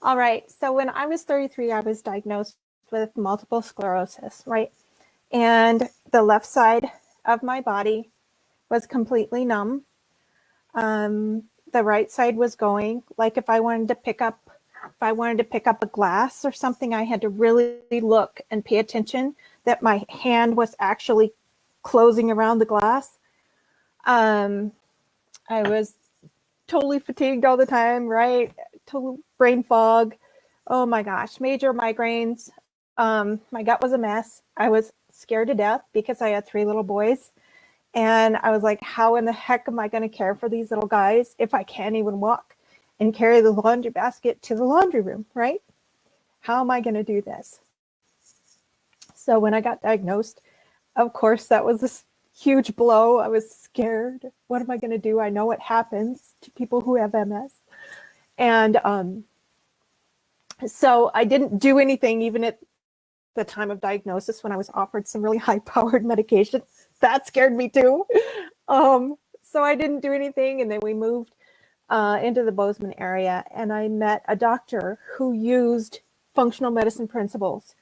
All right. So when I was 33, I was diagnosed with multiple sclerosis, right? And the left side of my body was completely numb. The right side was going, like if I wanted to pick up a glass or something, I had to really look and pay attention that my hand was actually closing around the glass. I was totally fatigued all the time, right? Total brain fog. Oh my gosh, major migraines. My gut was a mess. I was scared to death because I had 3 little boys. And I was like, how in the heck am I going to care for these little guys if I can't even walk and carry the laundry basket to the laundry room, right? How am I going to do this? So when I got diagnosed, of course, that was a huge blow. I was scared. What am I going to do? I know what happens to people who have MS. And so I didn't do anything even at the time of diagnosis when I was offered some really high-powered medication. That scared me too. So I didn't do anything. And then we moved into the Bozeman area, and I met a doctor who used functional medicine principles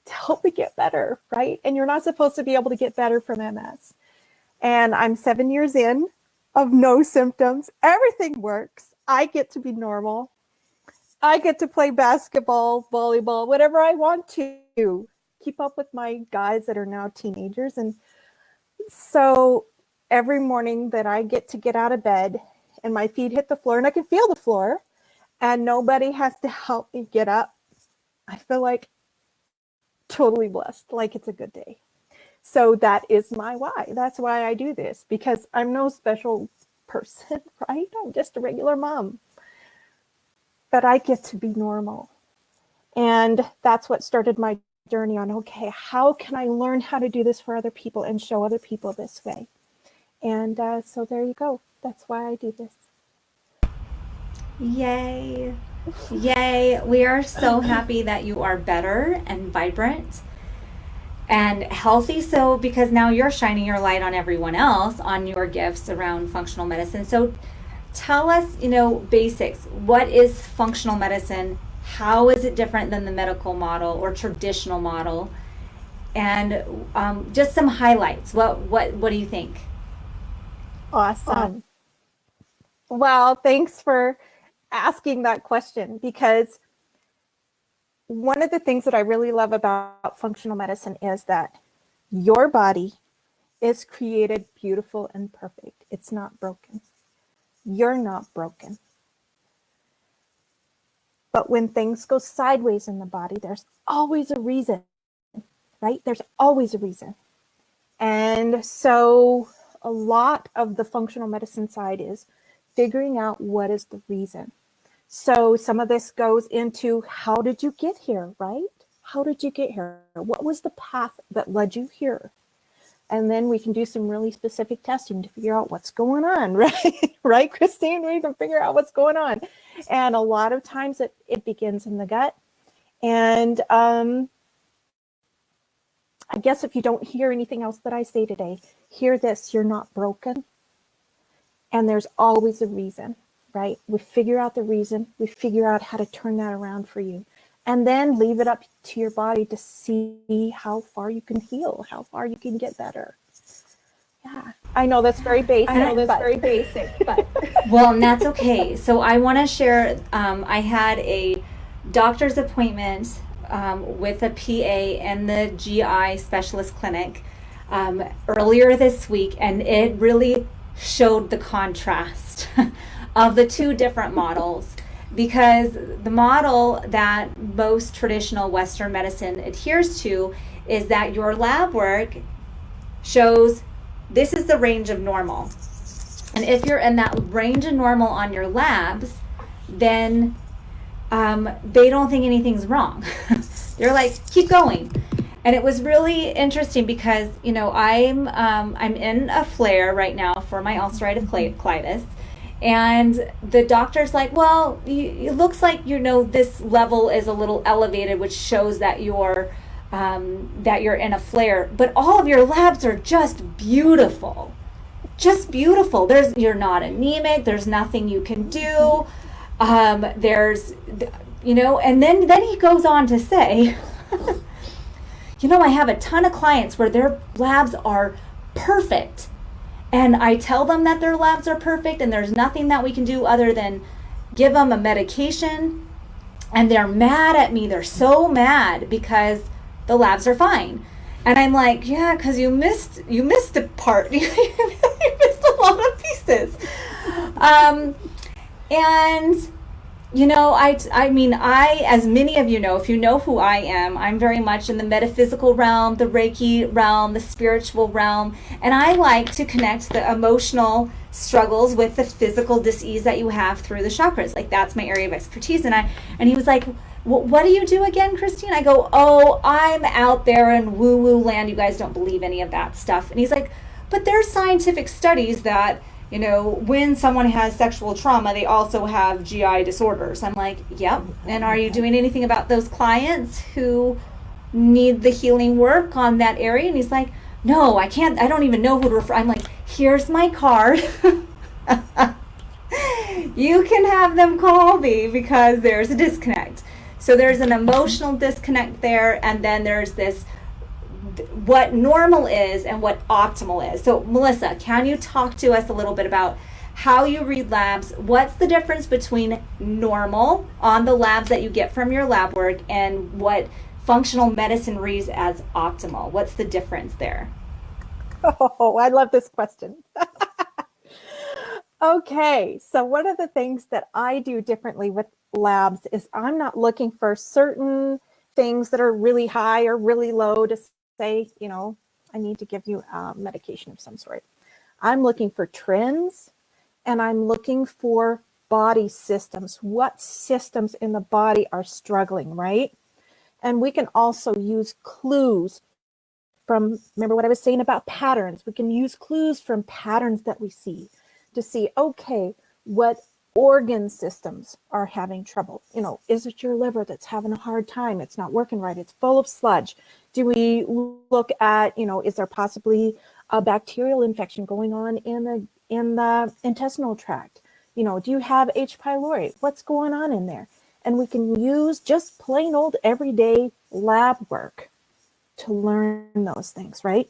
to help me get better, right? And you're not supposed to be able to get better from MS. And I'm 7 years in of no symptoms. Everything works. I get to be normal. I get to play basketball, volleyball, whatever I want to. Keep up with my guys that are now teenagers. And so every morning that I get out of bed and my feet hit the floor and I can feel the floor and nobody has to help me get up, I feel like totally blessed, like it's a good day. So that is my why. That's why I do this, because I'm no special person, right? I'm just a regular mom. But I get to be normal. And that's what started my journey on, okay, how can I learn how to do this for other people and show other people this way? And so there you go. That's why I do this. Yay. Yay. We are so happy that you are better and vibrant and healthy. So because now you're shining your light on everyone else on your gifts around functional medicine. So tell us, basics. What is functional medicine? How is it different than the medical model or traditional model? And just some highlights. What do you think? Awesome. Well, thanks for asking that question, because one of the things that I really love about functional medicine is that your body is created beautiful and perfect. It's not broken. You're not broken. But when things go sideways in the body, there's always a reason, right? There's always a reason. And so a lot of the functional medicine side is figuring out what is the reason. So some of this goes into, how did you get here, right? How did you get here? What was the path that led you here? And then we can do some really specific testing to figure out what's going on, right? Right, Christine? We can figure out what's going on. And a lot of times it begins in the gut. And I guess if you don't hear anything else that I say today, hear this: you're not broken. And there's always a reason, right? We figure out the reason. We figure out how to turn that around for you. And then leave it up to your body to see how far you can heal, how far you can get better. Yeah, I know that's very basic. But Well, and that's okay. So I want to share, I had a doctor's appointment with a PA in the GI specialist clinic earlier this week, and it really showed the contrast of the two different models. Because the model that most traditional Western medicine adheres to is that your lab work shows this is the range of normal. And if you're in that range of normal on your labs, then they don't think anything's wrong. They're like, keep going. And it was really interesting because, I'm in a flare right now for my ulcerative colitis. And the doctor's like, well, it looks like, this level is a little elevated, which shows that you're in a flare. But all of your labs are just beautiful. Just beautiful. You're not anemic. There's nothing you can do. and then he goes on to say, I have a ton of clients where their labs are perfect. And I tell them that their labs are perfect and there's nothing that we can do other than give them a medication. And they're mad at me. They're so mad because the labs are fine. And I'm like, yeah, because you missed a part. You missed a lot of pieces. I, as many of you know, if you know who I am, I'm very much in the metaphysical realm, the Reiki realm, the spiritual realm, and I like to connect the emotional struggles with the physical dis-ease that you have through the chakras. Like, that's my area of expertise. And he was like, what do you do again, Christine? I go, oh, I'm out there in woo-woo land. You guys don't believe any of that stuff. And he's like, but there's scientific studies that when someone has sexual trauma, they also have GI disorders. I'm like, yep. And are you doing anything about those clients who need the healing work on that area? And he's like, no, I can't. I don't even know who to refer. I'm like, here's my card. You can have them call me because there's a disconnect. So there's an emotional disconnect there. And then there's this what normal is and what optimal is. So Melissa, can you talk to us a little bit about how you read labs? What's the difference between normal on the labs that you get from your lab work and what functional medicine reads as optimal? What's the difference there? Oh, I love this question. Okay, so one of the things that I do differently with labs is I'm not looking for certain things that are really high or really low to say, I need to give you medication of some sort. I'm looking for trends, and I'm looking for body systems. What systems in the body are struggling, right? And we can also use clues from, remember what I was saying about patterns? We can use clues from patterns that we see to see, okay, what organ systems are having trouble. Is it your liver that's having a hard time? It's not working right. It's full of sludge. Do we look at, is there possibly a bacterial infection going on in the intestinal tract? Do you have H. pylori? What's going on in there? And we can use just plain old everyday lab work to learn those things, right?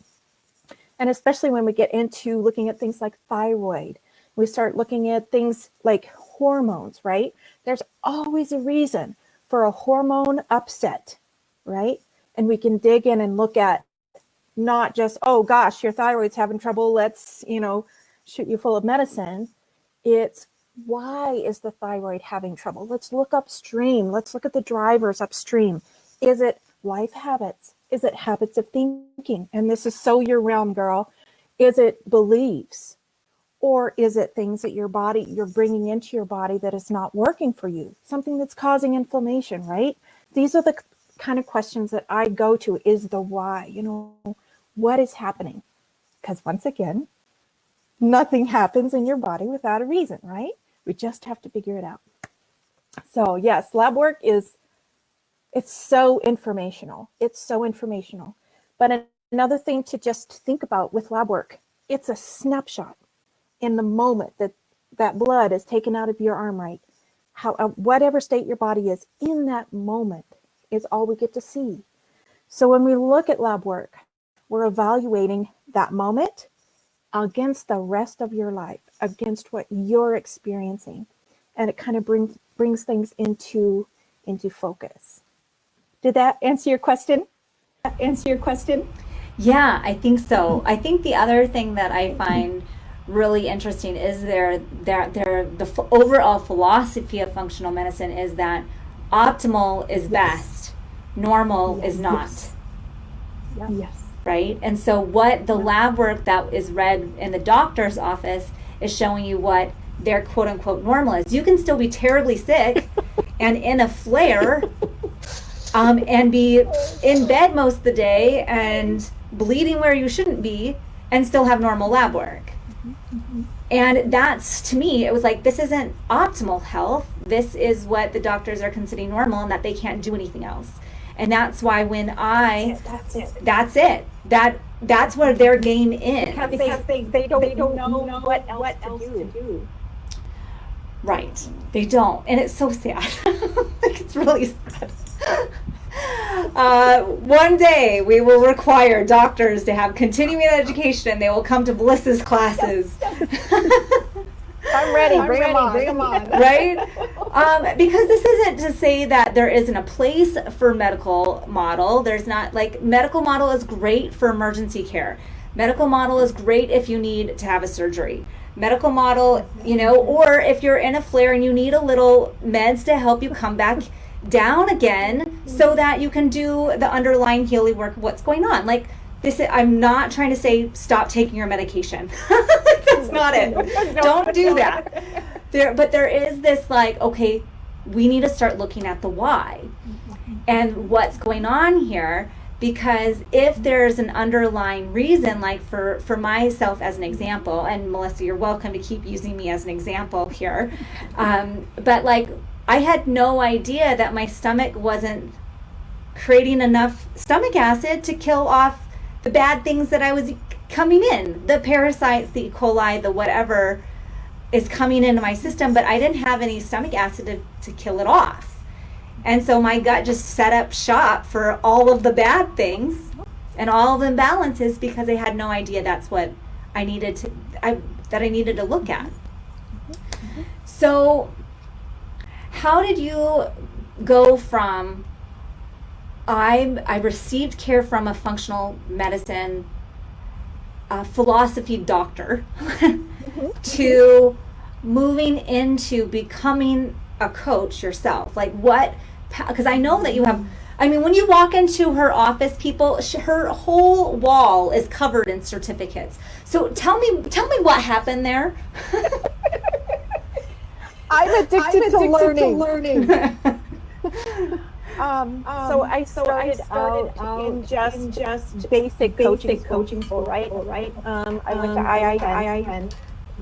And especially when we get into looking at things like thyroid, we start looking at things like hormones, right? There's always a reason for a hormone upset, right? And we can dig in and look at not just, oh gosh, your thyroid's having trouble, let's, shoot you full of medicine. It's, why is the thyroid having trouble? Let's look upstream. Let's look at the drivers upstream. Is it life habits? Is it habits of thinking? And this is so your realm, girl. Is it beliefs? Or is it things that you're bringing into your body that is not working for you? Something that's causing inflammation, right? These are the kind of questions that I go to, is the why, what is happening? Because once again, nothing happens in your body without a reason, right? We just have to figure it out. So yes, lab work it's so informational. It's so informational. But another thing to just think about with lab work, it's a snapshot in the moment that blood is taken out of your arm, right? Whatever state your body is in that moment is all we get to see. So when we look at lab work, we're evaluating that moment against the rest of your life, against what you're experiencing. And it kind of brings things into focus. Did that answer your question? Yeah, I think so. I think the other thing that I find really interesting is the overall philosophy of functional medicine is that optimal is best, normal is not. Yes. Right? And so what the lab work that is read in the doctor's office is showing you what their quote unquote normal is. You can still be terribly sick and in a flare and be in bed most of the day and bleeding where you shouldn't be and still have normal lab work. And that's, to me, it was like, this isn't optimal health. This is what the doctors are considering normal and that they can't do anything else. And that's why when that's it. That's where their game is. Because they don't know what else to do. Right. They don't. And it's so sad. Like, it's really sad. One day we will require doctors to have continuing education and they will come to Melissa's classes. I'm ready. Bring them on. Right? Because this isn't to say that there isn't a place for medical model. There's not, like, medical model is great for emergency care. Medical model is great if you need to have a surgery. Medical model, or if you're in a flare and you need a little meds to help you come back down again so that you can do the underlying healing work of what's going on. Like, this, I'm not trying to say stop taking your medication. That's not it. Don't do that. But there is this, like, okay, we need to start looking at the why and what's going on here. Because if there's an underlying reason, like for myself as an example, and Melissa, you're welcome to keep using me as an example here, but like, I had no idea that my stomach wasn't creating enough stomach acid to kill off the bad things that I was coming in, the parasites, the E. coli, the whatever is coming into my system, but I didn't have any stomach acid to kill it off. And so my gut just set up shop for all of the bad things and all of the imbalances because I had no idea that's what I needed to look at. So how did you go from I received care from a functional medicine philosophy doctor to moving into becoming a coach yourself? Like, what? Because I know that you have, I mean, when you walk into her office, people, her whole wall is covered in certificates. So tell me what happened there. I'm addicted to learning. So I started out in just basic coaching school, right? I went to IIN,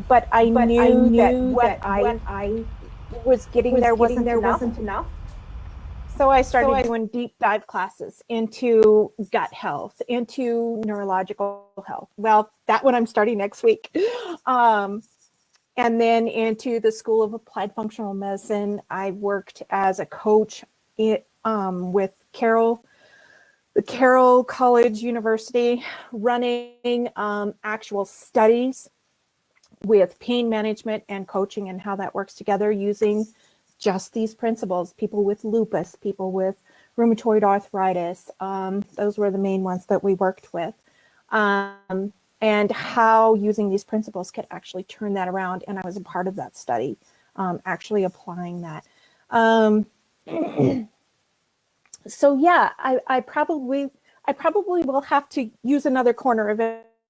but I knew that what I was getting there wasn't enough. So I started doing deep dive classes into gut health, into neurological health. Well, that one I'm starting next week. And then into the School of Applied Functional Medicine. I worked as a coach with the Carroll College University, running actual studies with pain management and coaching and how that works together using just these principles. People with lupus, people with rheumatoid arthritis, those were the main ones that we worked with, and how using these principles could actually turn that around. And I was a part of that study, actually applying that. So yeah, I probably will have to use another corner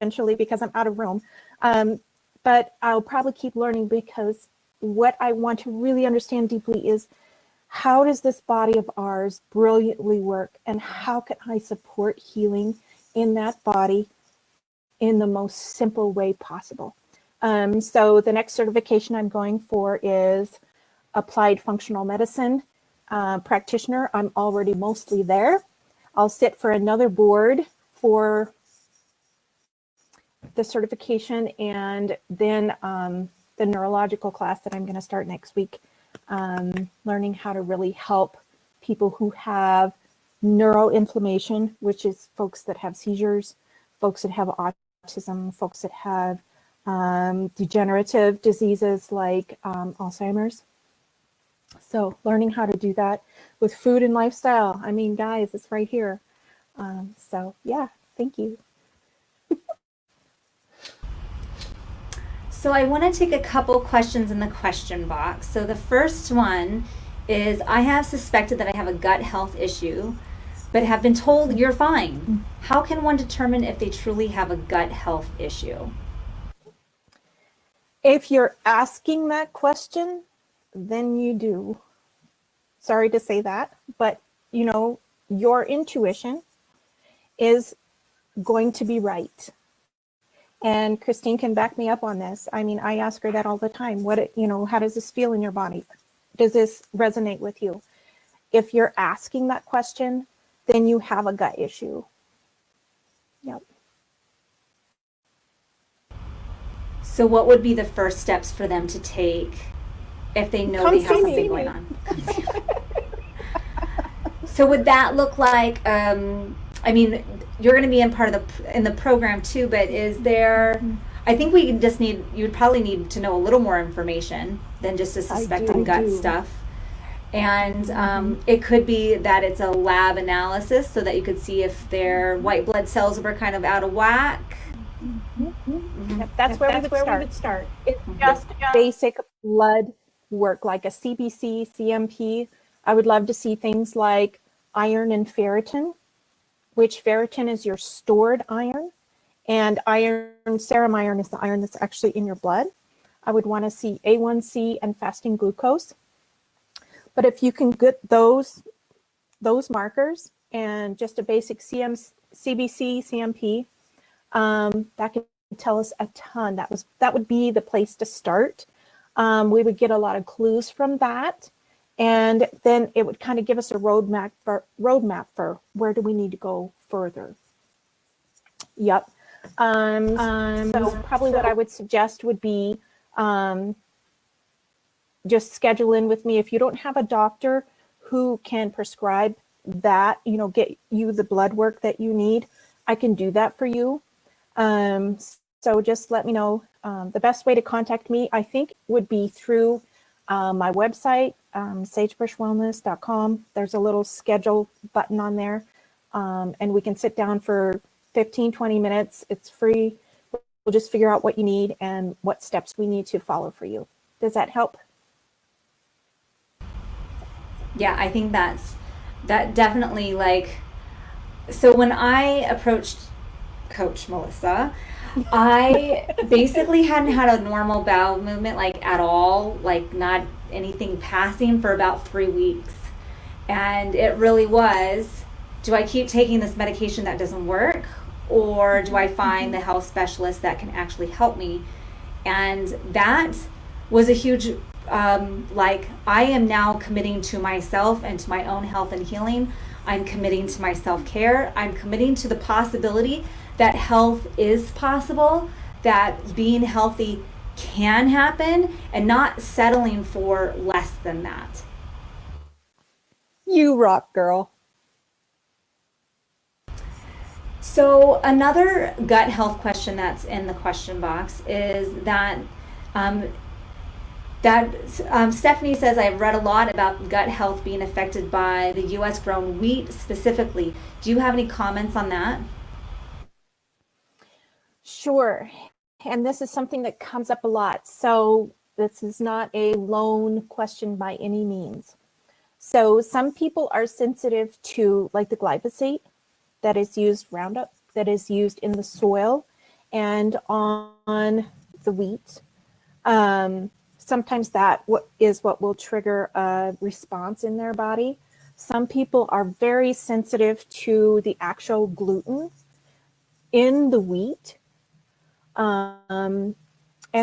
eventually because I'm out of room. But I'll probably keep learning, because what I want to really understand deeply is, how does this body of ours brilliantly work, and how can I support healing in that body in the most simple way possible? So the next certification I'm going for is Applied Functional Medicine Practitioner. I'm already mostly there. I'll sit for another board for the certification, and then the neurological class that I'm going to start next week, learning how to really help people who have neuroinflammation, which is folks that have seizures, folks that have autism, folks that have degenerative diseases like Alzheimer's. So learning how to do that with food and lifestyle. I mean, guys, it's right here. So yeah, thank you. So I want to take a couple questions in the question box. So the first one is, I have suspected that I have a gut health issue, but have been told you're fine. How can one determine if they truly have a gut health issue? If you're asking that question, then you do. Sorry to say that, but your intuition is going to be right. And Christine can back me up on this. I mean, I ask her that all the time. How does this feel in your body? Does this resonate with you? If you're asking that question, then you have a gut issue. Yep. So what would be the first steps for them to take if they know Come they have see something me. going on. So would that look like, I mean, you're going to be in the program too, but is there, I think we just you'd probably need to know a little more information than just a suspected gut stuff. And it could be that it's a lab analysis so that you could see if their white blood cells were kind of out of whack. Yep, that's where we would start. It's just basic blood work, like a CBC, CMP. I would love to see things like iron and ferritin, which ferritin is your stored iron, and serum iron is the iron that's actually in your blood. I would want to see A1C and fasting glucose. But if you can get those markers and just a basic CBC, CMP, that could tell us a ton. That would be the place to start. We would get a lot of clues from that, and then it would kind of give us a roadmap for where do we need to go further. Yep. So probably what I would suggest would be just schedule in with me. If you don't have a doctor who can prescribe that, get you the blood work that you need, I can do that for you. So just let me know. The best way to contact me, I think, would be through my website, sagebrushwellness.com. There's a little schedule button on there, and we can sit down for 15, 20 minutes. It's free. We'll just figure out what you need and what steps we need to follow for you. Does that help? Yeah, I think that definitely, like, so when I approached Coach Melissa, I basically hadn't had a normal bowel movement, like, at all, like not anything passing, for about 3 weeks. And it really was, do I keep taking this medication that doesn't work, or do I find the health specialist that can actually help me? And that was a huge I am now committing to myself and to my own health and healing. I'm committing to my self-care. I'm committing to the possibility that health is possible, that being healthy can happen, and not settling for less than that. You rock, girl. So another gut health question that's in the question box is that Stephanie says, I've read a lot about gut health being affected by the U.S. grown wheat specifically. Do you have any comments on that? Sure. And this is something that comes up a lot. So this is not a lone question by any means. So some people are sensitive to, like, the glyphosate that is used, Roundup, that is used in the soil and on the wheat. Sometimes that is what will trigger a response in their body. Some people are very sensitive to the actual gluten in the wheat. And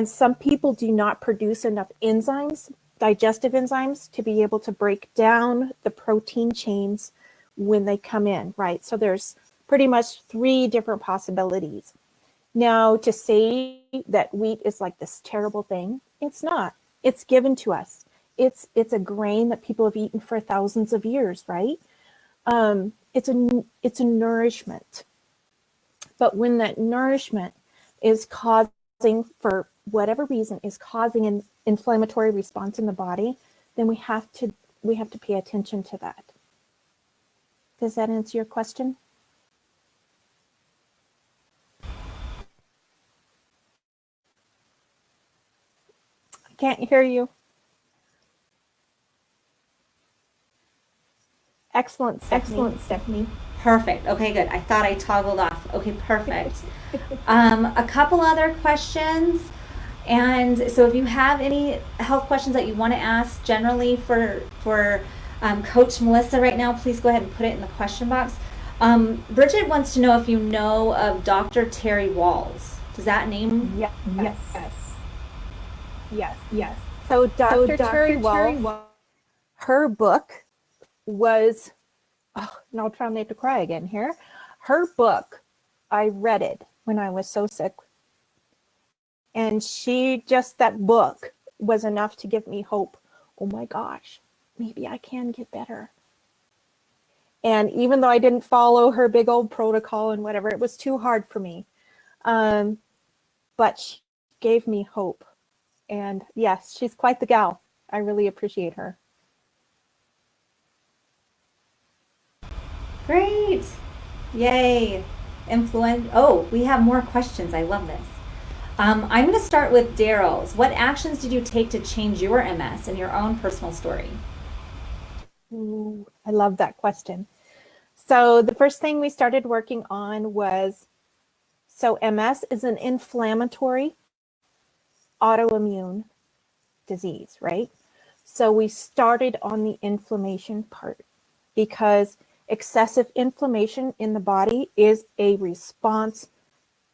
some people do not produce enough enzymes, digestive enzymes, to be able to break down the protein chains when they come in, right? So there's pretty much 3 different possibilities. Now, to say that wheat is like this terrible thing, it's not. It's given to us. It's a grain that people have eaten for thousands of years, right? It's a nourishment. But when that nourishment is causing, for whatever reason, is causing an inflammatory response in the body, then we have to pay attention to that. Does that answer your question? I can't hear you. Excellent, Stephanie. Perfect. Okay, good. I thought I toggled off. Okay, perfect. A couple other questions. And so if you have any health questions that you want to ask generally for Coach Melissa right now, please go ahead and put it in the question box. Bridget wants to know if you know of Dr. Terry Walls. Does that name? Yes. So Dr. Terry Walls, her book was, now I'm trying not to cry again here. Her book, I read it when I was so sick. And that book was enough to give me hope oh my gosh, maybe I can get better. And even though I didn't follow her big old protocol and whatever, it was too hard for me. But she gave me hope. And yes, she's quite the gal. I really appreciate her. Great. Yay. Oh, we have more questions. I love this. I'm going to start with Daryl's. What actions did you take to change your MS and your own personal story? Ooh, I love that question. So the first thing we started working on was, so MS is an inflammatory autoimmune disease, right? So we started on the inflammation part because excessive inflammation in the body is a response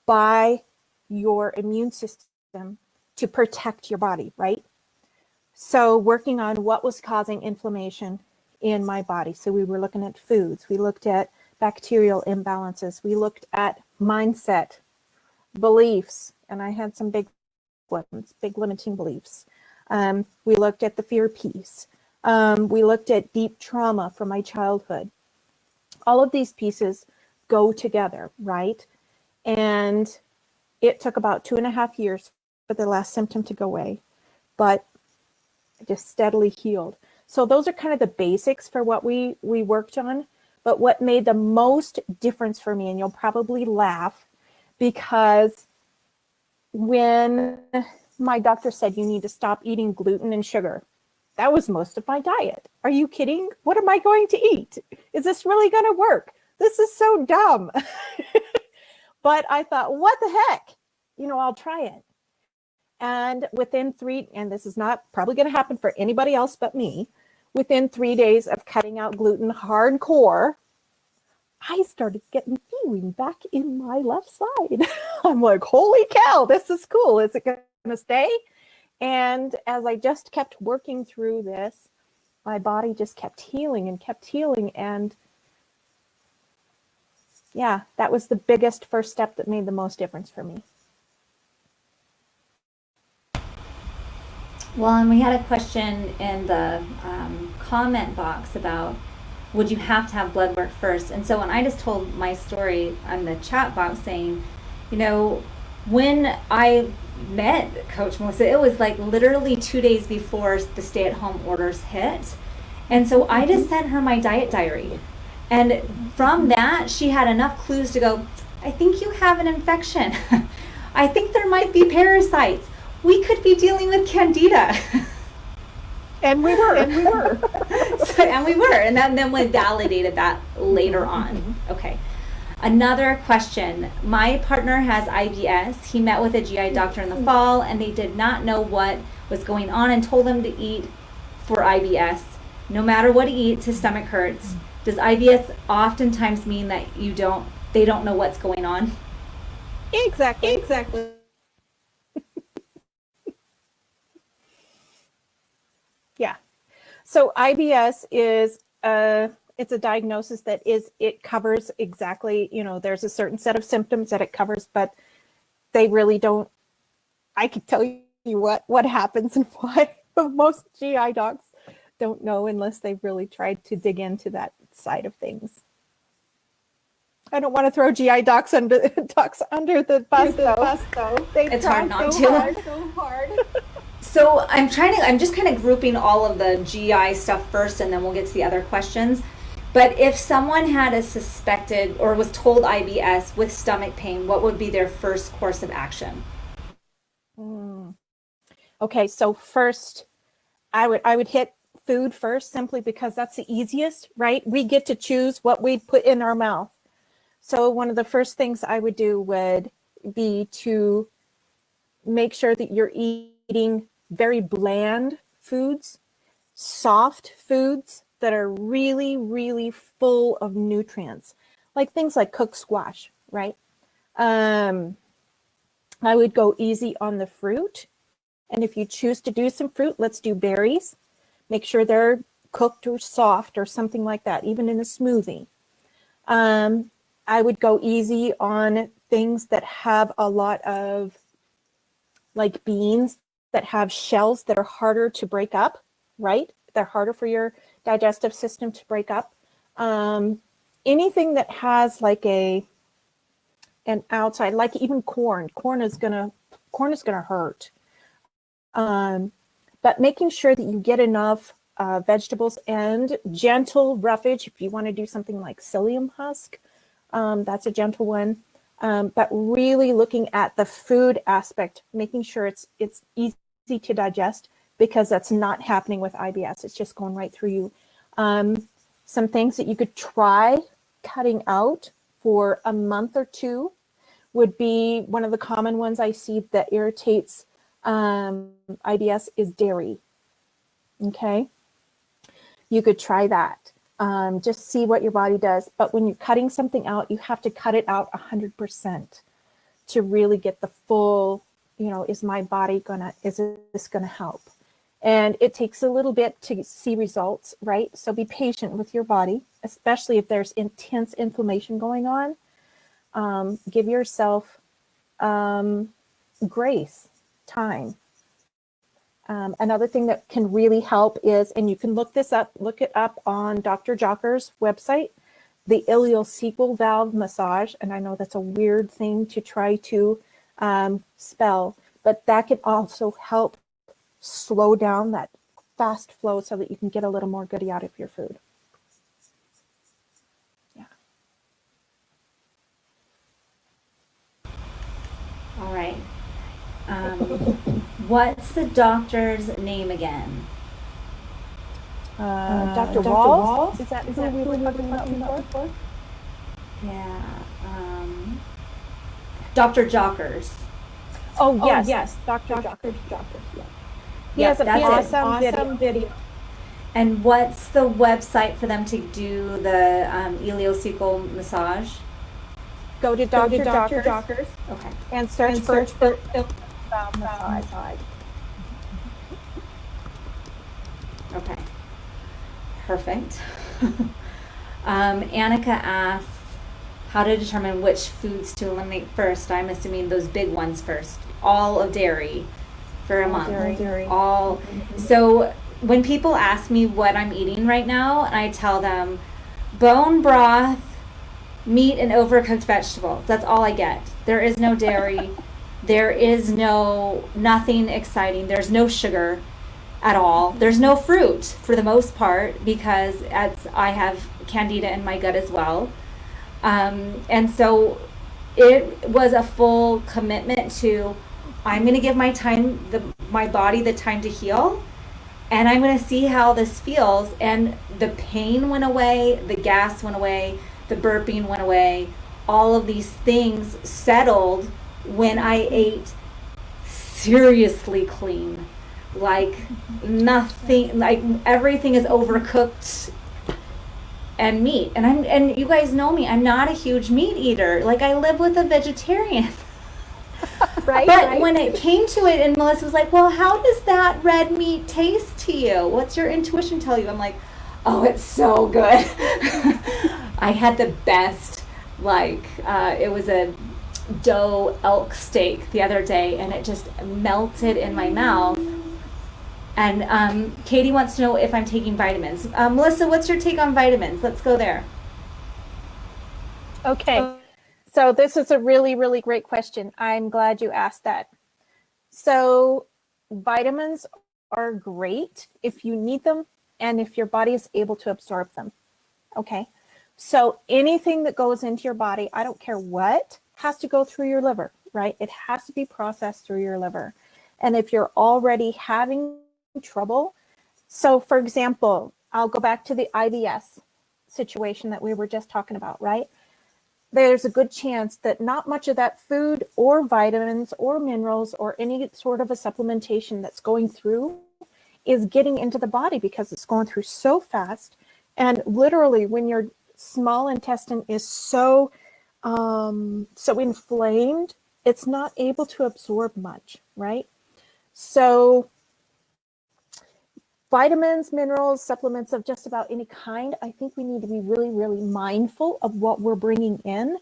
by your immune system to protect your body, right? So working on what was causing inflammation in my body. So we were looking at foods, we looked at bacterial imbalances, we looked at mindset, beliefs, and I had some big ones, big limiting beliefs. We looked at the fear piece. We looked at deep trauma from my childhood. All of these pieces go together, right? And it took about 2.5 years for the last symptom to go away, but I just steadily healed. So those are kind of the basics for what we worked on. But what made the most difference for me, and you'll probably laugh, because when my doctor said you need to stop eating gluten and sugar, that was most of my diet. Are you kidding? What am I going to eat? Is this really going to work? This is so dumb. But I thought, what the heck? I'll try it. And within and this is not probably going to happen for anybody else but me, within 3 days of cutting out gluten hardcore, I started getting feeling back in my left side. I'm like, holy cow, this is cool. Is it going to stay? And as I just kept working through this, my body just kept healing and kept healing. And yeah, that was the biggest first step that made the most difference for me. Well, and we had a question in the comment box about, would you have to have blood work first? And so when I just told my story on the chat box saying, when I met Coach Melissa, it was like literally 2 days before the stay-at-home orders hit. And so I just sent her my diet diary. And from that, she had enough clues to go, I think you have an infection. I think there might be parasites. We could be dealing with candida. And we were. And then we validated that later on. Okay. Another question. My partner has IBS. He met with a GI doctor in the fall, and they did not know what was going on and told him to eat for IBS. No matter what he eats, his stomach hurts. Does IBS oftentimes mean that they don't know what's going on? Exactly. Yeah. So IBS is it's a diagnosis that it covers exactly, there's a certain set of symptoms that it covers, but they really don't. I could tell you what happens and why most GI docs don't know unless they've really tried to dig into that side of things. I don't want to throw GI docs under the bus though. It's hard not to. So hard. So I'm just kind of grouping all of the GI stuff first, and then we'll get to the other questions. But if someone had a suspected or was told IBS with stomach pain, what would be their first course of action? Okay, so first, I would hit food first, simply because that's the easiest, right? We get to choose what we put in our mouth. So one of the first things I would do would be to make sure that you're eating very bland foods, soft foods that are really, really full of nutrients, like things like cooked squash, right? I would go easy on the fruit. And if you choose to do some fruit, let's do berries. Make sure they're cooked or soft or something like that, even in a smoothie. I would go easy on things that have a lot of, like beans that have shells that are harder to break up. right? They're harder for your digestive system to break up. Anything that has like an outside, like even corn is gonna hurt. But making sure that you get enough vegetables and gentle roughage. If you want to do something like psyllium husk, that's a gentle one. But really looking at the food aspect, making sure it's easy to digest, because that's not happening with IBS. It's just going right through you. Some things that you could try cutting out for a month or two would be, one of the common ones I see that irritates IBS is dairy. Okay. You could try that. Just see what your body does. But when you're cutting something out, you have to cut it out 100% to really get the full, is my body is this gonna help? And it takes a little bit to see results, right? So be patient with your body, especially if there's intense inflammation going on. Give yourself grace, time. Another thing that can really help is, and you can look it up on Dr. Jocker's website, the ileocecal valve massage. And I know that's a weird thing to try to spell, but that can also help slow down that fast flow so that you can get a little more goodie out of your food. Yeah. All right. What's the doctor's name again? Dr. Walls? Is that who we were talking about before? Yeah. Dr. Jockers. Oh, yes. Dr. Jockers. Yeah. He has an awesome video. And what's the website for them to do the ileocecal massage? Go to Dr. Jockers. Okay. And search for valve massage. Okay. Perfect. Annika asks how to determine which foods to eliminate first. I'm assuming those big ones first. All of dairy for a month. Dairy. All. So when people ask me what I'm eating right now, and I tell them bone broth, meat, and overcooked vegetables. That's all I get. There is no dairy. There is nothing exciting. There's no sugar at all. There's no fruit for the most part, because I have candida in my gut as well. And so it was a full commitment to, I'm going to give my body the time to heal, and I'm going to see how this feels. And the pain went away, the gas went away, the burping went away. All of these things settled when I ate seriously clean. Like nothing, like everything is overcooked and meat. And you guys know me, I'm not a huge meat eater. Like, I live with a vegetarian. But when it came to it, and Melissa was like, well, how does that red meat taste to you? What's your intuition tell you? I'm like, oh, it's so good. I had the best, it was a doe elk steak the other day, and it just melted in my mouth. And Katie wants to know if I'm taking vitamins. Melissa, what's your take on vitamins? Let's go there. Okay. So this is a really, really great question. I'm glad you asked that. So vitamins are great if you need them and if your body is able to absorb them. Okay. So anything that goes into your body, I don't care what, has to go through your liver, right? It has to be processed through your liver. And if you're already having trouble, so for example, I'll go back to the IBS situation that we were just talking about, right? There's a good chance that not much of that food or vitamins or minerals or any sort of a supplementation that's going through is getting into the body, because it's going through so fast. And literally, when your small intestine is so inflamed, it's not able to absorb much, right? So vitamins, minerals, supplements of just about any kind, I think we need to be really, really mindful of what we're bringing in.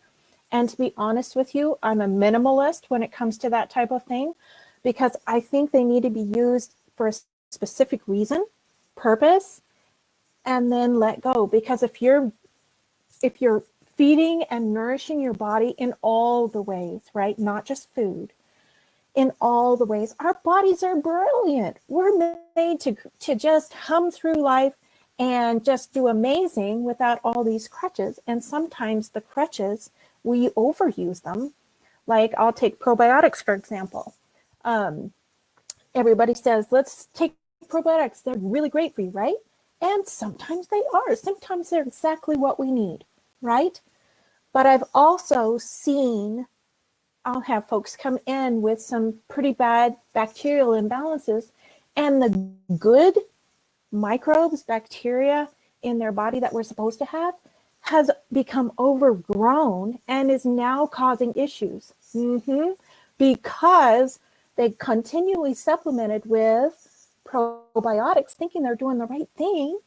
And to be honest with you, I'm a minimalist when it comes to that type of thing, because I think they need to be used for a specific reason. purpose, and then let go. Because if you're feeding and nourishing your body in all the ways, right? Not just food, in all the ways, our bodies are brilliant. We're made to just hum through life and just do amazing without all these crutches. And sometimes the crutches, we overuse them. Like, I'll take probiotics, for example. Everybody says, let's take probiotics. They're really great for you, right? And sometimes they are. Sometimes they're exactly what we need, right? But I've also seen, I'll have folks come in with some pretty bad bacterial imbalances, and the good microbes, bacteria in their body that we're supposed to have has become overgrown and is now causing issues. Because they continually supplemented with probiotics thinking they're doing the right thing.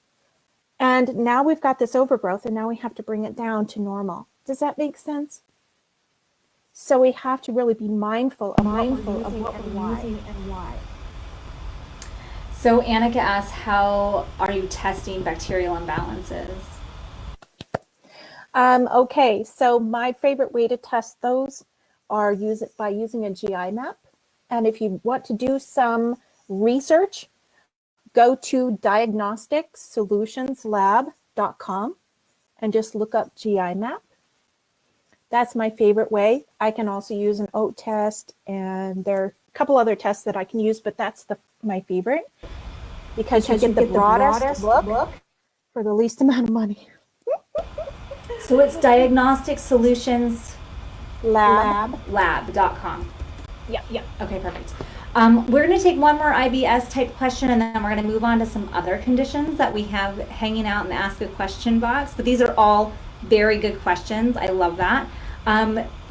And now we've got this overgrowth, and now we have to bring it down to normal. Does that make sense? So we have to really be mindful of what we're using and why. So Annika asks, how are you testing bacterial imbalances? Okay, so my favorite way to test those are by using a GI map. And if you want to do some research, go to diagnosticssolutionslab.com and just look up GI map. That's my favorite way. I can also use an oat test, and there are a couple other tests that I can use, but that's my favorite because you get the broadest look for the least amount of money. So it's Diagnostic Solutions Lab.com. Yep. Okay, perfect. We're going to take one more IBS type question, and then we're going to move on to some other conditions that we have hanging out in the Ask a Question box. But these are all very good questions. I love that.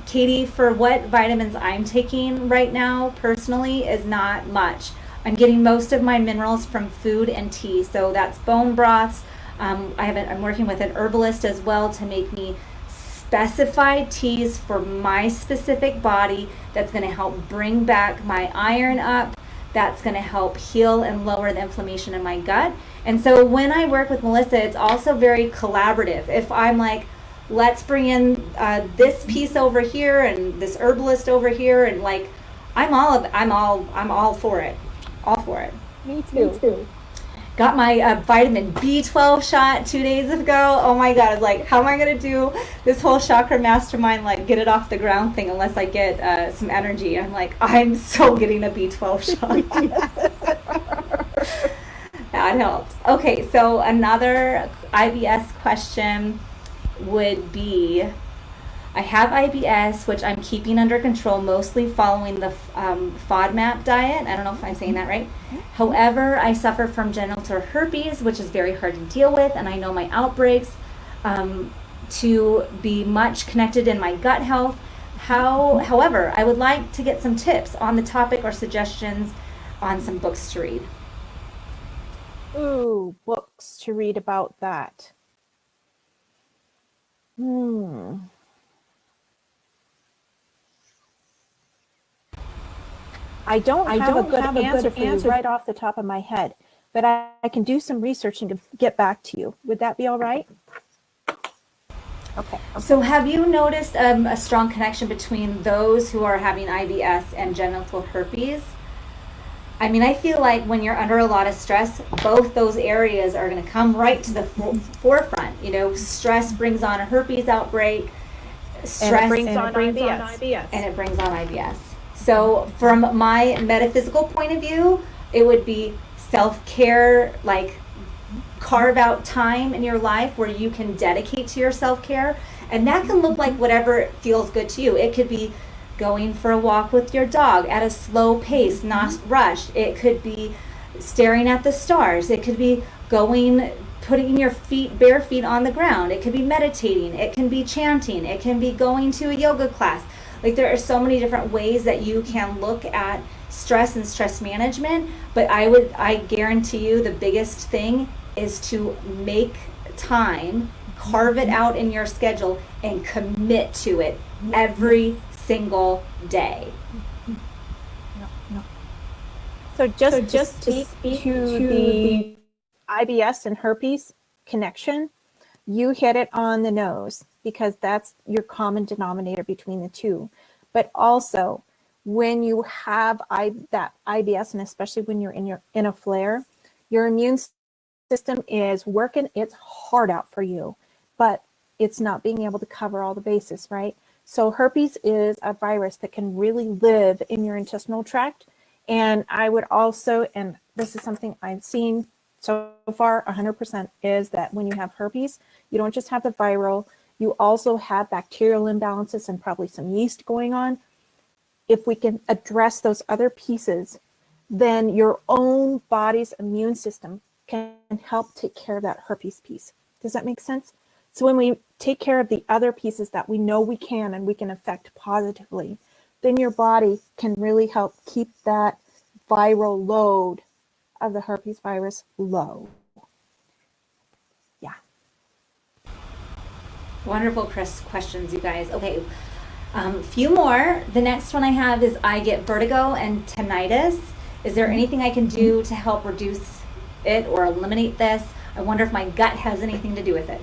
Katie, for what vitamins I'm taking right now personally is not much. I'm getting most of my minerals from food and tea. So that's bone broths. I'm working with an herbalist as well to make me specified teas for my specific body that's going to help bring back my iron up, that's going to help heal and lower the inflammation in my gut. And so when I work with Melissa, it's also very collaborative. If I'm like, let's bring in this piece over here and this herbalist over here, and like, I'm all for it. All for it. Me too. Got my vitamin B12 shot 2 days ago. Oh my God, I was like, how am I going to do this whole Chakra Mastermind, like get it off the ground thing unless I get some energy? I'm like, I'm so getting a B12 shot. That helps. Okay, so another IBS question would be, I have IBS, which I'm keeping under control, mostly following the FODMAP diet. I don't know if I'm saying that right. However, I suffer from genital herpes, which is very hard to deal with, and I know my outbreaks to be much connected in my gut health. However, I would like to get some tips on the topic or suggestions on some books to read. Ooh, books to read about that. I don't have a good answer for you right off the top of my head, but I can do some research and get back to you. Would that be all right? Okay. So have you noticed a strong connection between those who are having IBS and genital herpes? I mean, I feel like when you're under a lot of stress, both those areas are going to come right to the forefront. You know, stress brings on a herpes outbreak, stress brings on IBS. And it brings on IBS. So from my metaphysical point of view, it would be self-care, like carve out time in your life where you can dedicate to your self-care. And that can look like whatever feels good to you. It could be going for a walk with your dog at a slow pace, not rushed. It could be staring at the stars. It could be putting your bare feet on the ground. It could be meditating. It can be chanting. It can be going to a yoga class. Like, there are so many different ways that you can look at stress and stress management, but I guarantee you the biggest thing is to make time, carve it out in your schedule, and commit to it every single day. No. So just to speak to the IBS and herpes connection, you hit it on the nose because that's your common denominator between the two. But also, when you have that IBS, and especially when you're in a flare, your immune system is working its heart out for you, but it's not being able to cover all the bases, right? So herpes is a virus that can really live in your intestinal tract. And I would also, and this is something I've seen so far 100%, is that when you have herpes, you don't just have the viral, you also have bacterial imbalances and probably some yeast going on. If we can address those other pieces, then your own body's immune system can help take care of that herpes piece. Does that make sense? So when we take care of the other pieces that we know we can and we can affect positively, then your body can really help keep that viral load of the herpes virus low. Yeah. Wonderful questions, you guys. Okay, few more. The next one I have is I get vertigo and tinnitus. Is there anything I can do to help reduce it or eliminate this? I wonder if my gut has anything to do with it.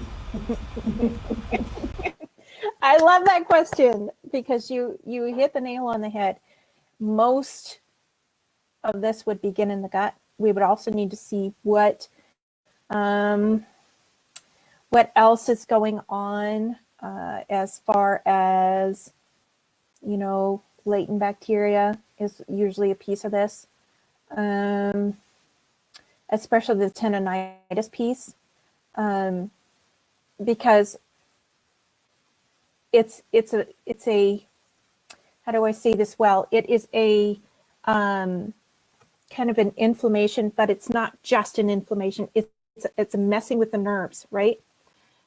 I love that question because you hit the nail on the head. Most of this would begin in the gut. We would also need to see what else is going on as far as, latent bacteria is usually a piece of this, especially the tendonitis piece, because it's a how do I say this well? It is a kind of an inflammation, but it's not just an inflammation. It's messing with the nerves, right?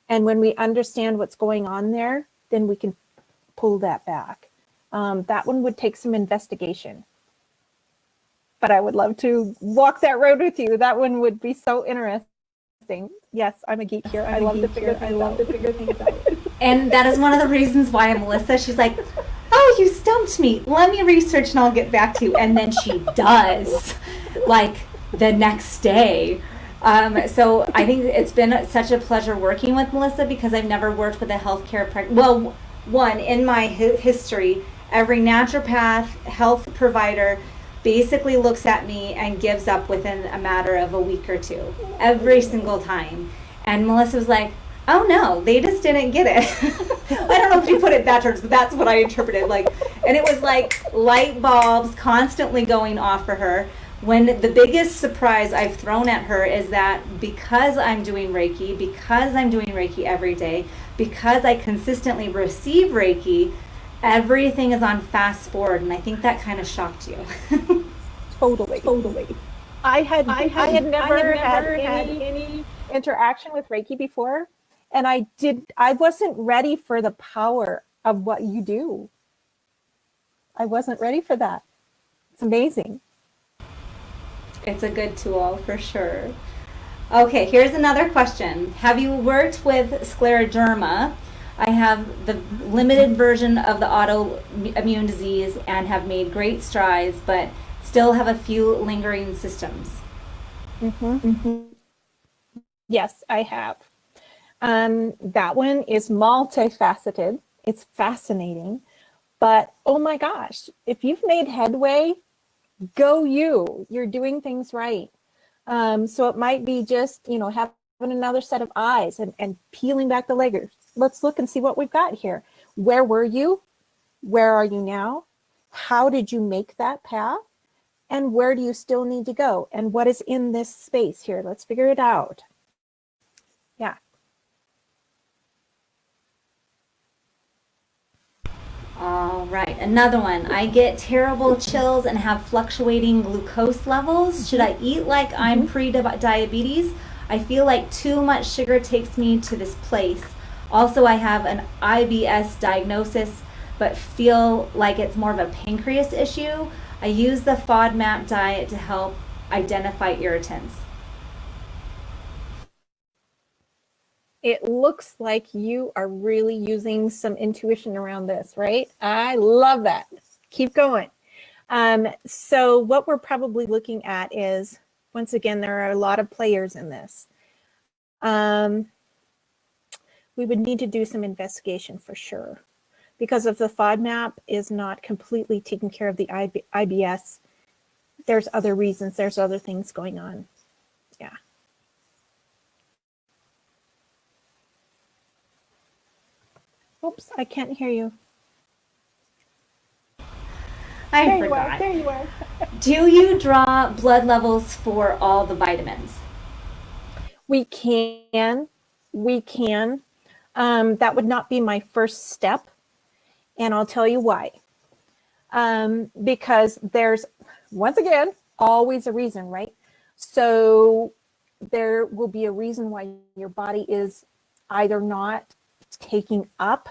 And when we understand what's going on there, then we can pull that back. That one would take some investigation. But I would love to walk that road with you. That one would be so interesting. Yes, I'm a geek here. I love to figure things out. And that is one of the reasons why Melissa, she's like, oh, you stumped me. Let me research and I'll get back to you. And then she does, like the next day. So I think it's been such a pleasure working with Melissa because I've never worked with a healthcare practitioner. Well, one, in my history, every naturopath, health provider basically looks at me and gives up within a matter of a week or two, every single time. And Melissa was like, oh no, they just didn't get it. I don't know if you put it that terms, but that's what I interpreted. And it was like light bulbs constantly going off for her. When the biggest surprise I've thrown at her is that because I'm doing Reiki every day, because I consistently receive Reiki, everything is on fast forward, and I think that kind of shocked you. Totally. I had never had any interaction with Reiki before, and I wasn't ready for the power of what you do. I wasn't ready for that. It's amazing. It's a good tool for sure. Okay, here's another question. Have you worked with scleroderma? I have the limited version of the autoimmune disease and have made great strides, but still have a few lingering symptoms. Yes, I have. That one is multifaceted. It's fascinating, but oh my gosh, if you've made headway, go you. You're doing things right. So it might be just, having another set of eyes and peeling back the layers. Let's look and see what we've got here. Where were you? Where are you now? How did you make that path? And where do you still need to go? And what is in this space here? Let's figure it out. Yeah. All right, another one. I get terrible chills and have fluctuating glucose levels. Should I eat like I'm pre-diabetes? I feel like too much sugar takes me to this place. Also, I have an IBS diagnosis, but feel like it's more of a pancreas issue. I use the FODMAP diet to help identify irritants. It looks like you are really using some intuition around this, right? I love that. Keep going. So what we're probably looking at is Once again, there are a lot of players in this. We would need to do some investigation for sure, because if the FODMAP is not completely taking care of the IBS, there's other reasons, there's other things going on. Yeah. Oops, I can't hear you. I forgot. There you are. Do you draw blood levels for all the vitamins? We can. That would not be my first step, and I'll tell you why. Because there's, once again, always a reason, right? So there will be a reason why your body is either not taking up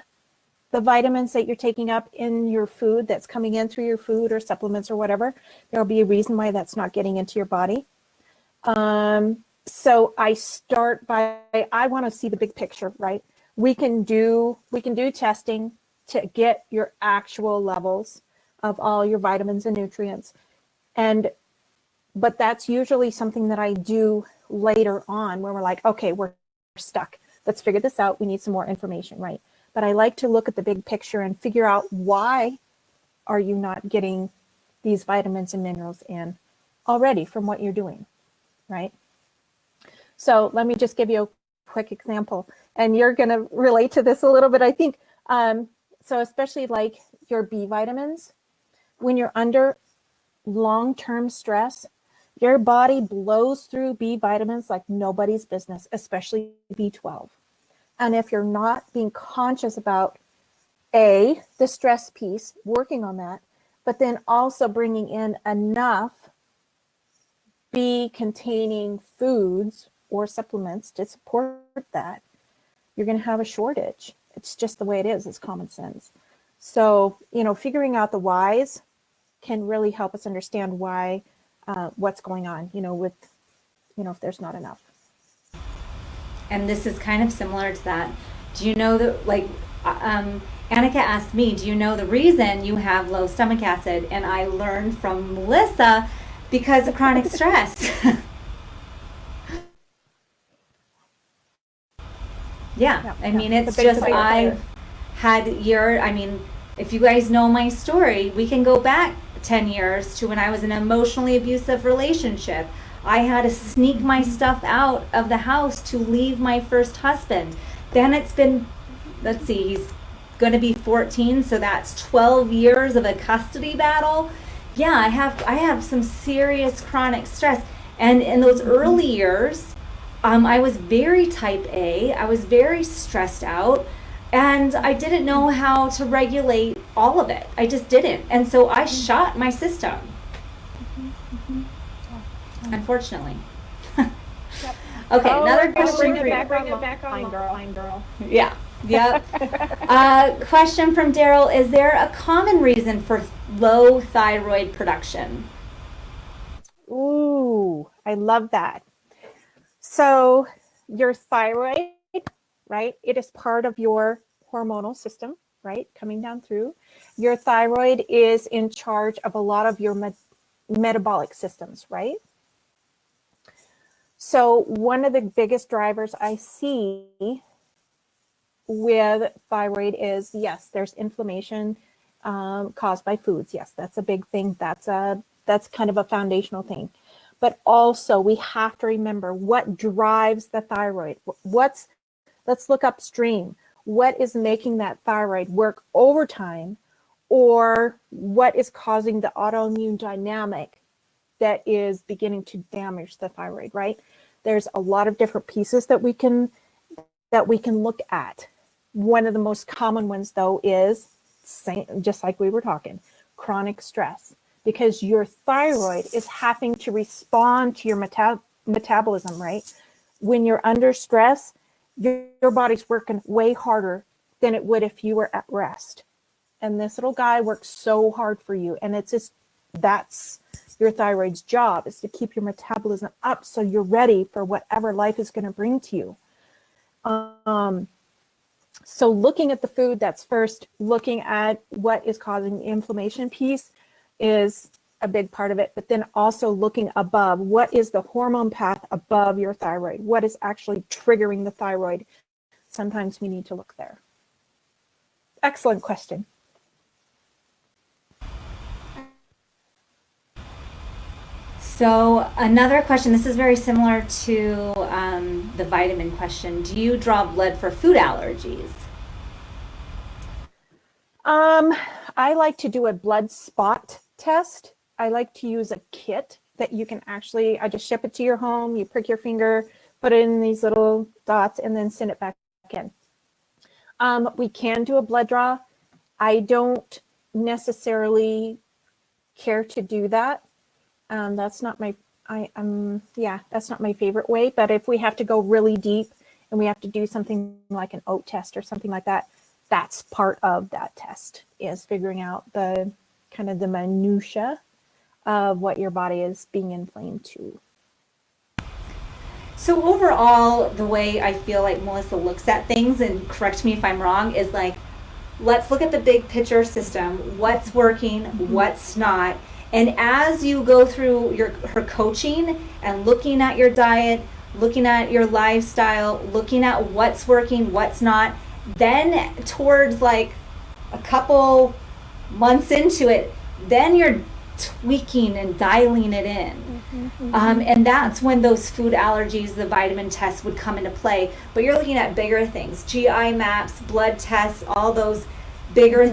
the vitamins that you're taking up in your food that's coming in through your food or supplements or whatever. There'll be a reason why that's not getting into your body. So I start by, I want to see the big picture, right? We can do testing to get your actual levels of all your vitamins and nutrients. But that's usually something that I do later on when we're like, okay, we're stuck. Let's figure this out. We need some more information, right? But I like to look at the big picture and figure out, why are you not getting these vitamins and minerals in already from what you're doing, right? So let me just give you a quick example, and you're going to relate to this a little bit, I think. So especially like your B vitamins, when you're under long-term stress, your body blows through B vitamins like nobody's business, especially B12. And if you're not being conscious about the stress piece, working on that, but then also bringing in enough B containing foods or supplements to support that, you're going to have a shortage. It's just the way it is. It's common sense. So, figuring out the whys can really help us understand why, what's going on, with, if there's not enough. And this is kind of similar to that. Do you know that, Annika asked me, do you know the reason you have low stomach acid? And I learned from Melissa, because of chronic stress. Yeah, I mean, it's just, I've had if you guys know my story, we can go back 10 years to when I was in an emotionally abusive relationship. I had to sneak my stuff out of the house to leave my first husband. Then it's been, let's see, he's going to be 14, so that's 12 years of a custody battle. Yeah, I have some serious chronic stress. And in those early years, I was very type A. I was very stressed out, and I didn't know how to regulate all of it. I just didn't. And so I shot my system. Unfortunately. Okay, another question for you. Bring it back on, girl. Yeah. Yep. Question from Daryl: is there a common reason for low thyroid production? Ooh, I love that. So your thyroid, right? It is part of your hormonal system, right? Coming down through. Your thyroid is in charge of a lot of your metabolic systems, right? So one of the biggest drivers I see with thyroid is, yes, there's inflammation caused by foods. Yes, that's a big thing. That's kind of a foundational thing. But also we have to remember what drives the thyroid. Let's look upstream. What is making that thyroid work overtime, or what is causing the autoimmune dynamic that is beginning to damage the thyroid, right? There's a lot of different pieces that we can look at. One of the most common ones, though, is, just like we were talking, chronic stress, because your thyroid is having to respond to your metabolism, right? When you're under stress, your body's working way harder than it would if you were at rest. And this little guy works so hard for you. And it's just, that's your thyroid's job, is to keep your metabolism up so you're ready for whatever life is going to bring to you. So looking at the food, that's first. Looking at what is causing the inflammation piece is a big part of it, but then also looking above, what is the hormone path above your thyroid? What is actually triggering the thyroid? Sometimes we need to look there. Excellent question. So another question, this is very similar to the vitamin question. Do you draw blood for food allergies? I like to do a blood spot test. I like to use a kit that you can actually, I just ship it to your home, you prick your finger, put it in these little dots, and then send it back in. We can do a blood draw. I don't necessarily care to do that. That's not my, that's not my favorite way, but if we have to go really deep and we have to do something like an oat test or something like that, that's part of that test, is figuring out the kind of the minutia of what your body is being inflamed to. So overall, the way I feel like Melissa looks at things, and correct me if I'm wrong, is like, let's look at the big picture system, what's working, what's not. And as you go through her coaching and looking at your diet, looking at your lifestyle, looking at what's working, what's not, then towards like a couple months into it, then you're tweaking and dialing it in. And that's when those food allergies, the vitamin tests would come into play. But you're looking at bigger things, GI maps, blood tests, all those bigger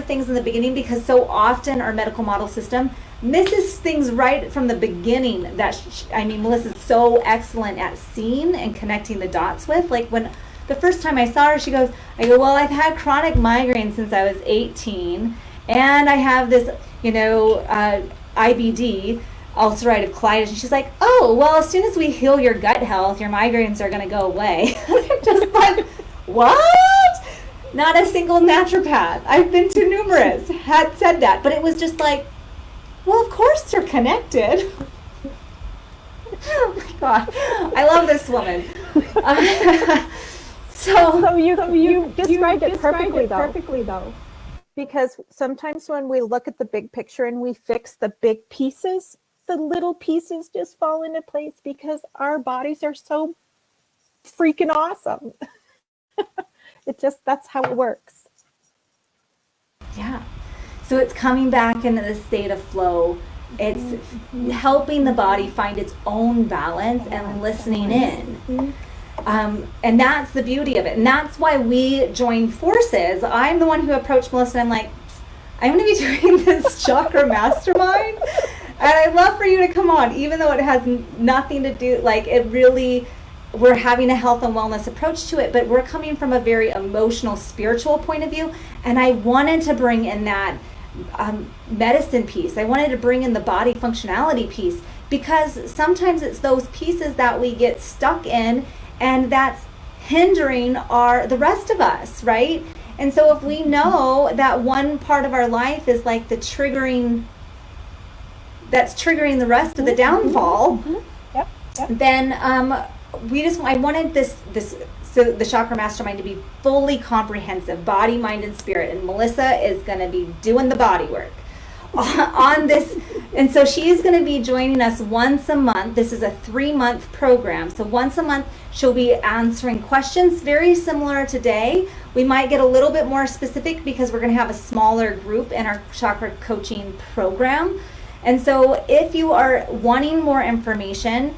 things in the beginning, because so often our medical model system misses things right from the beginning that Melissa's so excellent at seeing and connecting the dots with. Like when the first time I saw her, I go, well, I've had chronic migraine since I was 18, and I have this, IBD, ulcerative colitis. And she's like, oh, well, as soon as we heal your gut health, your migraines are going to go away. Just like, what? Not a single naturopath I've been to numerous had said that, but it was just like, well, of course they're connected. Oh my God, I love this woman. So you described it perfectly though. Because sometimes when we look at the big picture and we fix the big pieces, the little pieces just fall into place because our bodies are so freaking awesome. That's how it works. Yeah. So it's coming back into the state of flow. It's helping the body find its own balance and listening in. And that's the beauty of it. And that's why we joined forces. I'm the one who approached Melissa, and I'm like, I'm going to be doing this Chakra Mastermind. And I'd love for you to come on, even though it has nothing to do, like it really, we're having a health and wellness approach to it, but we're coming from a very emotional, spiritual point of view. And I wanted to bring in that medicine piece. I wanted to bring in the body functionality piece, because sometimes it's those pieces that we get stuck in, and that's hindering the rest of us, right? And so if we know that one part of our life is like the triggering, that's triggering the rest of the downfall, Yep. then I wanted so the Chakra Mastermind to be fully comprehensive, body, mind, and spirit. And Melissa is going to be doing the body work on this. And so she is going to be joining us once a month. This is a 3-month program. So once a month, she'll be answering questions very similar today. We might get a little bit more specific because we're going to have a smaller group in our chakra coaching program. And so if you are wanting more information,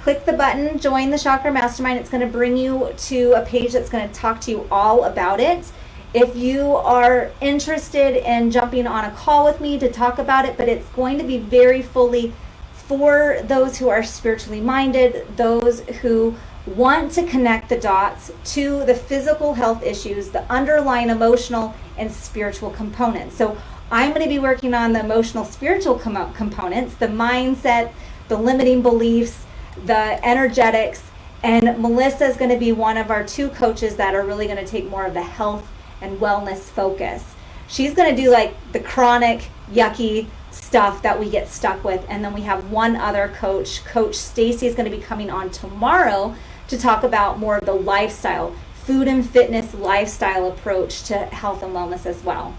click the button, join the Chakra Mastermind. It's going to bring you to a page that's going to talk to you all about it. If you are interested in jumping on a call with me to talk about it, but it's going to be very fully for those who are spiritually minded, those who want to connect the dots to the physical health issues, the underlying emotional and spiritual components. So I'm going to be working on the emotional, spiritual components, the mindset, the limiting beliefs, the energetics, and Melissa is going to be one of our 2 coaches that are really going to take more of the health and wellness focus. She's going to do like the chronic, yucky stuff that we get stuck with, and then we have one other coach. Coach Stacy is going to be coming on tomorrow to talk about more of the lifestyle, food and fitness lifestyle approach to health and wellness as well.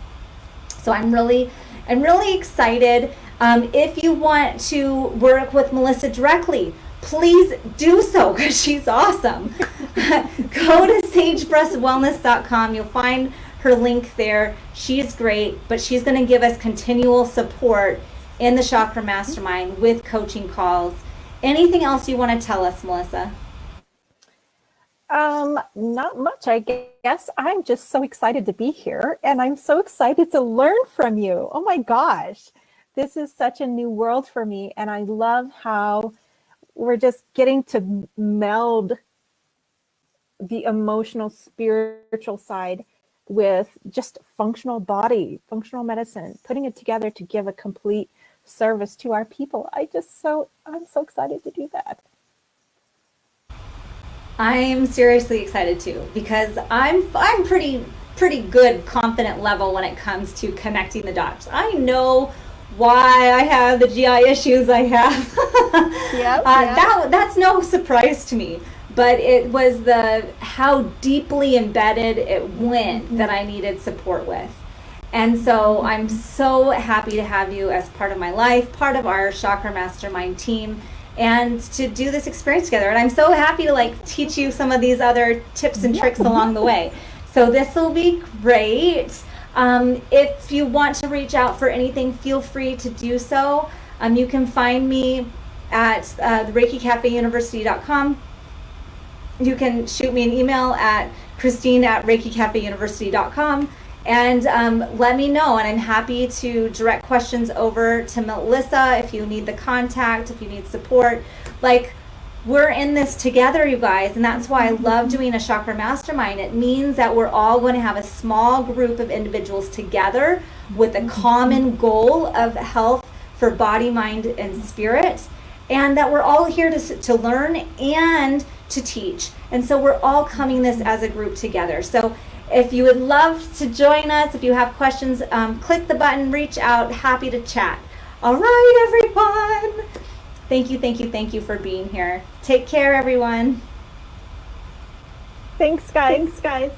So I'm really excited. If you want to work with Melissa directly, please do so because she's awesome. Go to sagebrushwellness.com. You'll find her link there. She's great, but she's going to give us continual support in the Chakra Mastermind with coaching calls. Anything else you want to tell us, Melissa? Not much, I guess. I'm just so excited to be here, and I'm so excited to learn from you. Oh my gosh, this is such a new world for me, and I love how we're just getting to meld the emotional, spiritual side with just functional body, functional medicine, putting it together to give a complete service to our people. I'm so excited to do that. I'm seriously excited too, because I'm pretty good confident level when it comes to connecting the dots. I know why I have the GI issues I have. Yep. That's no surprise to me, but it was how deeply embedded it went that I needed support with. And so I'm so happy to have you as part of my life, part of our Chakra Mastermind team, and to do this experience together. And I'm so happy to teach you some of these other tips and tricks along the way. So this will be great. If you want to reach out for anything, feel free to do so. You can find me at ReikiCafe You can shoot me an email at Christine@ReikiCafeUniversity.com and let me know. And I'm happy to direct questions over to Melissa if you need the contact, if you need support. We're in this together, you guys, and that's why I love doing a Chakra Mastermind. It means that we're all going to have a small group of individuals together with a common goal of health for body, mind, and spirit, and that we're all here to learn and to teach. And so we're all coming this as a group together. So if you would love to join us, if you have questions, click the button, reach out, happy to chat. All right, everyone. Thank you for being here. Take care, everyone. Thanks, guys.